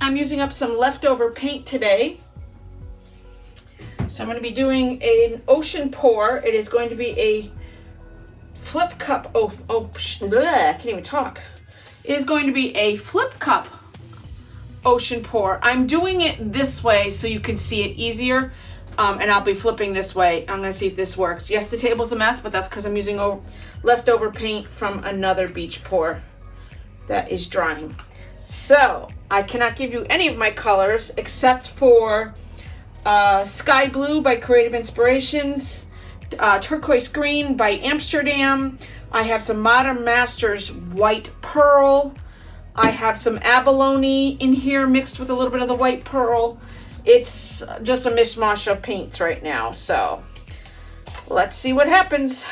I'm using up some leftover paint today. So I'm going to be doing an ocean pour. It is going to be a flip cup. I can't even talk. It is going to be a flip cup ocean pour. I'm doing it this way so you can see it easier. And I'll be flipping this way. I'm gonna see if this works. Yes, the table's a mess, but that's because I'm using leftover paint from another beach pour that is drying. So I cannot give you any of my colors except for Sky Blue by Creative Inspirations, Turquoise Green by Amsterdam. I have some Modern Masters White Pearl. I have some abalone in here mixed with a little bit of the white pearl. It's just a mishmash of paints right now, so let's see what happens.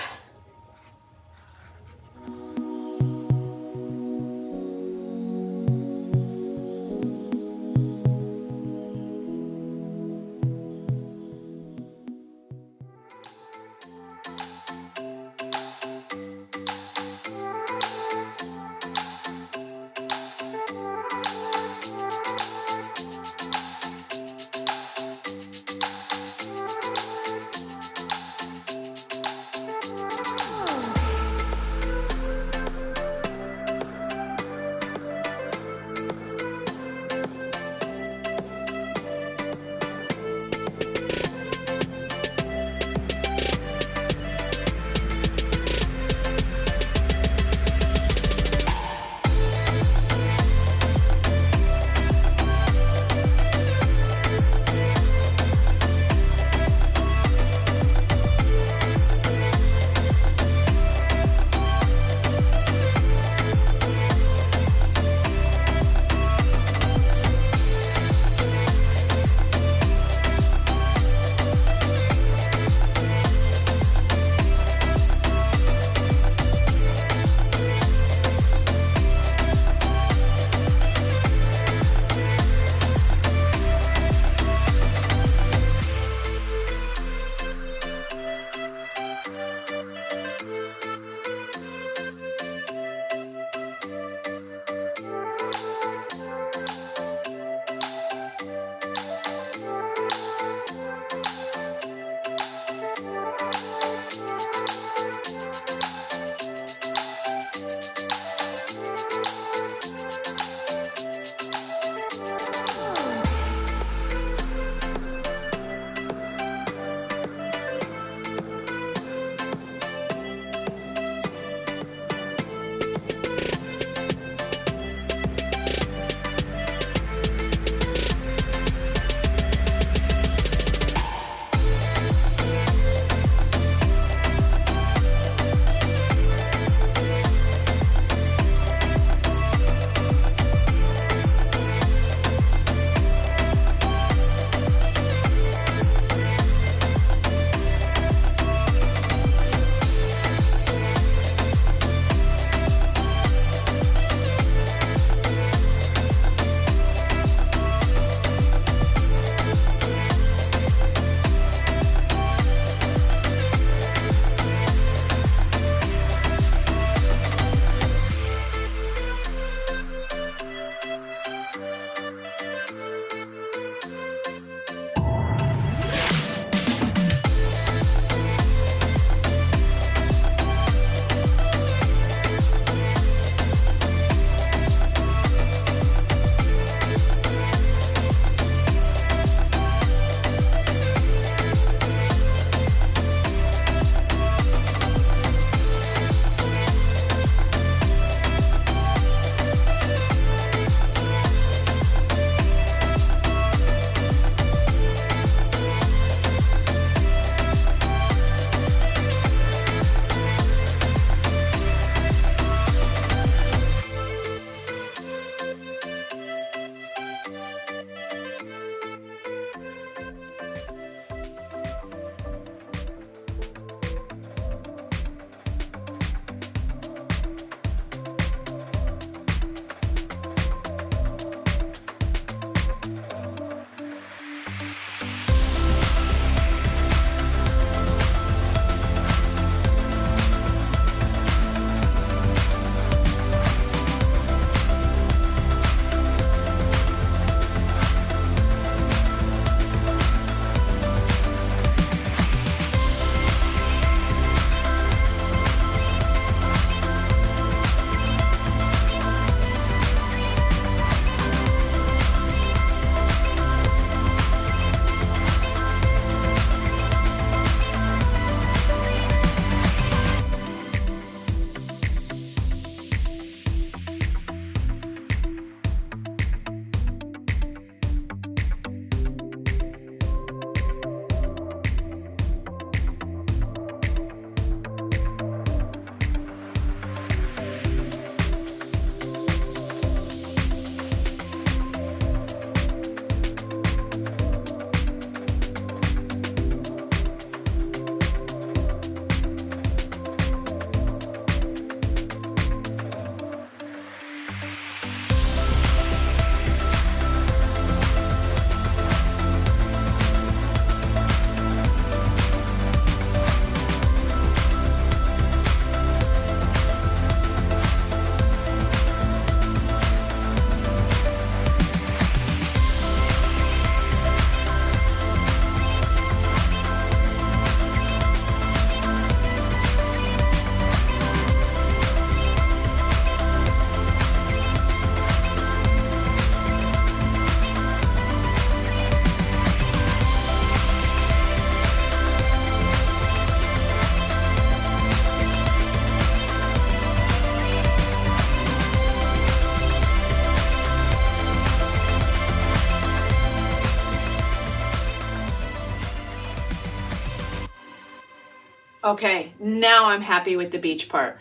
Okay, now I'm happy with the beach part.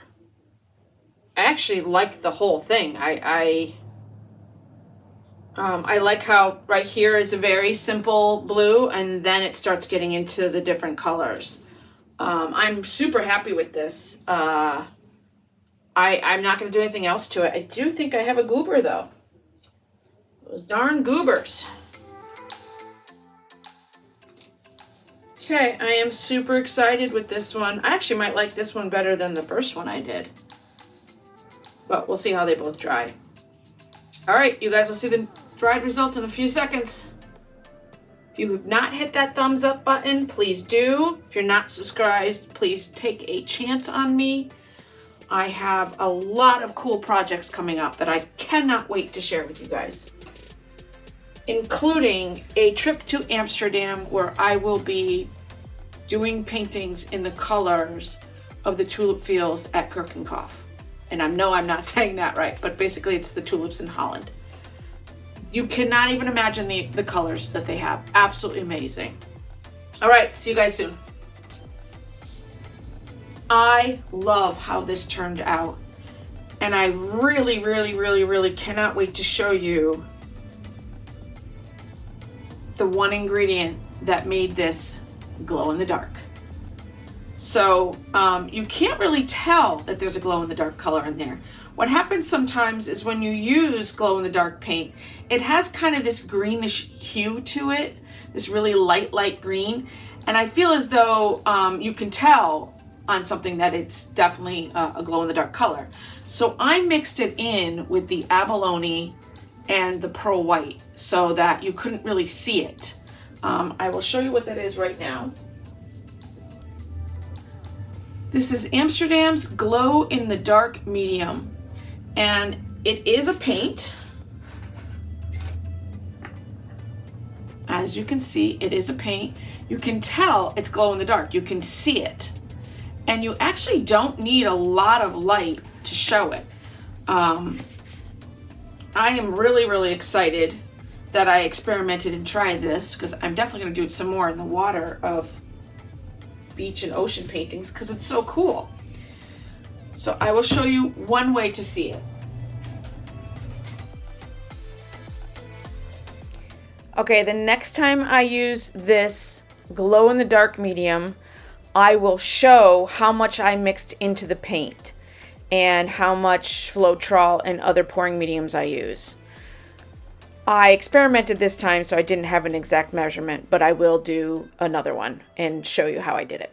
I actually like the whole thing. I like how right here is a very simple blue, and then it starts getting into the different colors. I'm super happy with this. I'm not going to do anything else to it. I do think I have a goober, though. Those darn goobers. Okay, I am super excited with this one. I actually might like this one better than the first one I did. But we'll see how they both dry. All right, you guys will see the dried results in a few seconds. If you have not hit that thumbs up button, please do. If you're not subscribed, please take a chance on me. I have a lot of cool projects coming up that I cannot wait to share with you guys, including a trip to Amsterdam where I will be doing paintings in the colors of the tulip fields at Kirkenkopf. And I know I'm not saying that right, but basically it's the tulips in Holland. You cannot even imagine the colors that they have. Absolutely amazing. All right, see you guys soon. I love how this turned out. And I really, really, really, really cannot wait to show you the one ingredient that made this glow in the dark. So you can't really tell that there's a glow in the dark color in there. What happens sometimes is when you use glow in the dark paint, it has kind of this greenish hue to it, this really light green. And I feel as though you can tell on something that it's definitely a glow in the dark color. So I mixed it in with the abalone and the pearl white so that you couldn't really see it. I will show you what that is right now. This is Amsterdam's Glow in the Dark Medium, and it is a paint. As you can see, it is a paint. You can tell it's glow in the dark. You can see it. And you actually don't need a lot of light to show it. I am really, really excited that I experimented and tried this, because I'm definitely going to do it some more in the water of beach and ocean paintings because it's so cool. So I will show you one way to see it. Okay, the next time I use this glow in the dark medium, I will show how much I mixed into the paint and how much Floetrol and other pouring mediums I use. I experimented this time, so I didn't have an exact measurement, but I will do another one and show you how I did it.